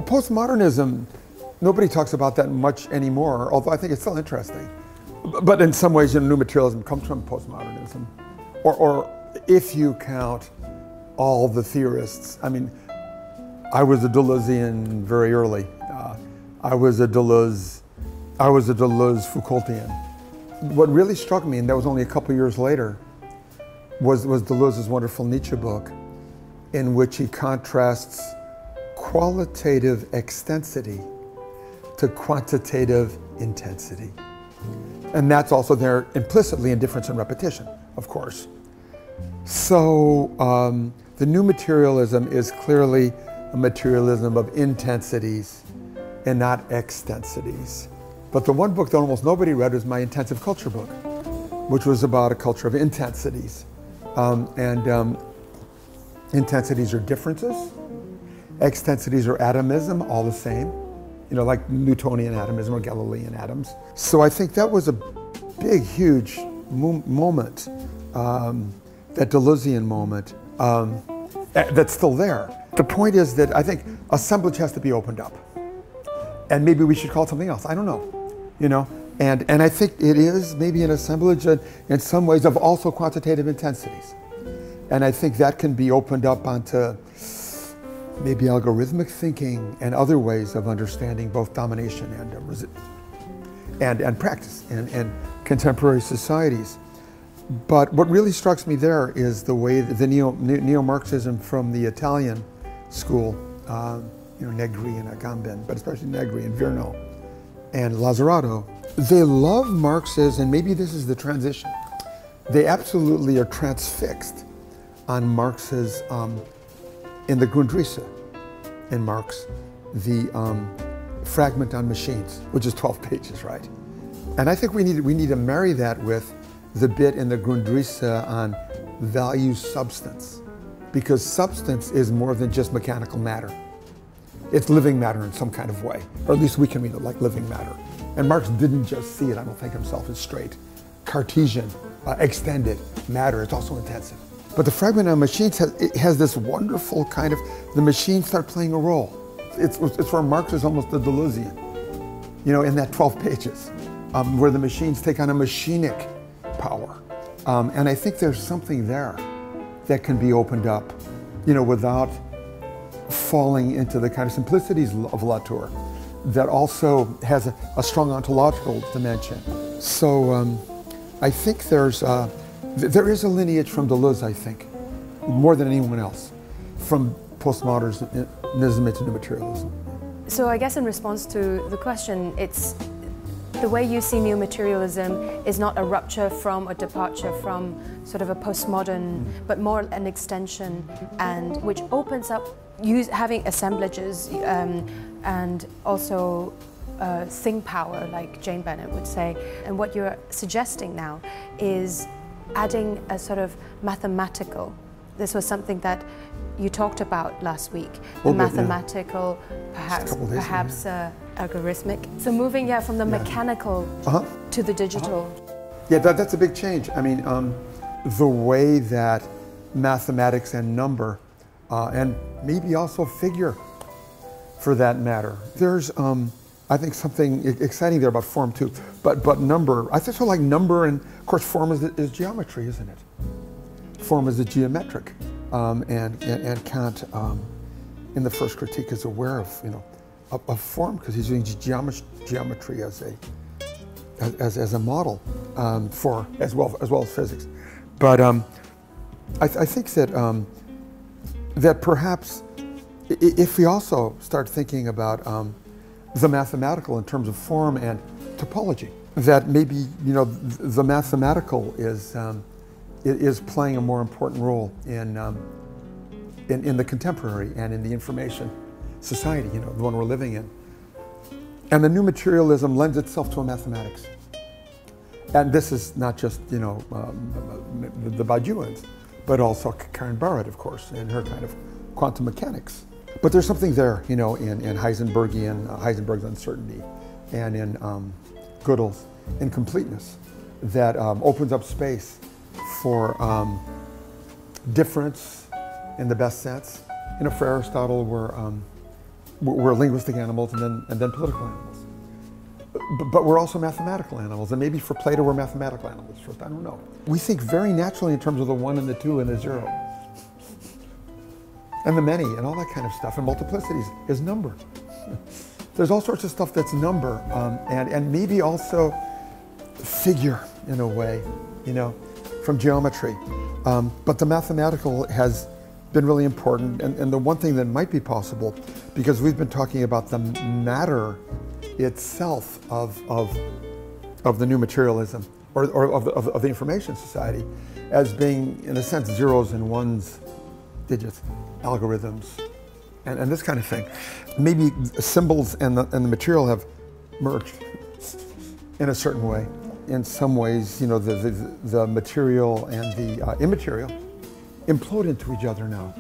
postmodernism, nobody talks about that much anymore, although I think it's still interesting. But in some ways, new materialism comes from postmodernism. Or if you count all the theorists, I mean, I was a Deleuzian very early. I was a Deleuze Foucaultian. What really struck me, and that was only a couple years later, was Deleuze's wonderful Nietzsche book, in which he contrasts qualitative extensity to quantitative intensity. And that's also there implicitly in difference and repetition, of course. So the new materialism is clearly a materialism of intensities and not extensities. But the one book that almost nobody read was my intensive culture book, which was about a culture of intensities. Intensities are differences. Extensities are atomism, all the same. Like Newtonian atomism or Galilean atoms. So I think that was a big, huge moment, that Deleuzian moment, that's still there. The point is that I think assemblage has to be opened up. And maybe we should call it something else, I don't know. And I think it is maybe an assemblage in some ways of also quantitative intensities. And I think that can be opened up onto maybe algorithmic thinking and other ways of understanding both domination and practice in contemporary societies. But what really strikes me there is the way that the neo-Marxism from the Italian school, Negri and Agamben, but especially Negri and Virno and Lazzarato, they love Marx's, and maybe this is the transition. They absolutely are transfixed on Marx's, in the Grundrisse in Marx, the fragment on machines, which is 12 pages, right? And I think we need to marry that with the bit in the Grundrisse on value substance, because substance is more than just mechanical matter. It's living matter in some kind of way, or at least we can read it like living matter. And Marx didn't just see it, I don't think, himself as straight Cartesian, extended matter. It's also intensive. But the fragment on machines has this wonderful kind of, the machines start playing a role. It's where Marx is almost the Deleuzian, in that 12 pages, where the machines take on a machinic power. And I think there's something there that can be opened up, without falling into the kind of simplicities of Latour that also has a strong ontological dimension. So I think there is a lineage from Deleuze, I think, more than anyone else, from postmodernism into new materialism. So I guess in response to the question, it's the way you see new materialism is not a rupture from or departure from sort of a postmodern, but more an extension, and which opens up having assemblages and also thing power, like Jane Bennett would say. And what you're suggesting now is adding a sort of mathematical. This was something that you talked about last week. The mathematical, perhaps algorithmic. So moving, from the mechanical to the digital. Yeah, that's a big change. I mean, the way that mathematics and number, and maybe also figure, for that matter. There's, I think, something exciting there about form too. But number, I think so. Like number, and of course, form is geometry, isn't it? Form is a geometric, and Kant, in the first critique, is aware of form because he's using geometry as a model for as well as physics. But I think that that perhaps if we also start thinking about the mathematical in terms of form and topology, that maybe the mathematical is playing a more important role in the contemporary and in the information society, the one we're living in. And the new materialism lends itself to a mathematics. And this is not just, the Badiouans, but also Karen Barrett, of course, and her kind of quantum mechanics. But there's something there, in Heisenberg's uncertainty, and in Gödel's incompleteness, that opens up space for difference in the best sense. For Aristotle, where we're linguistic animals and then political animals. But we're also mathematical animals, and maybe for Plato we're mathematical animals. I don't know. We think very naturally in terms of the 1 and the 2 and the 0. And the many and all that kind of stuff. And multiplicity is number. There's all sorts of stuff that's number, and maybe also figure in a way, you know, from geometry. But the mathematical has been really important, and the one thing that might be possible, because we've been talking about the matter itself of the new materialism, or of the information society, as being, in a sense, zeros and ones, digits, algorithms, and this kind of thing. Maybe symbols and the material have merged in a certain way. In some ways, you know, the material and the immaterial implode into each other now.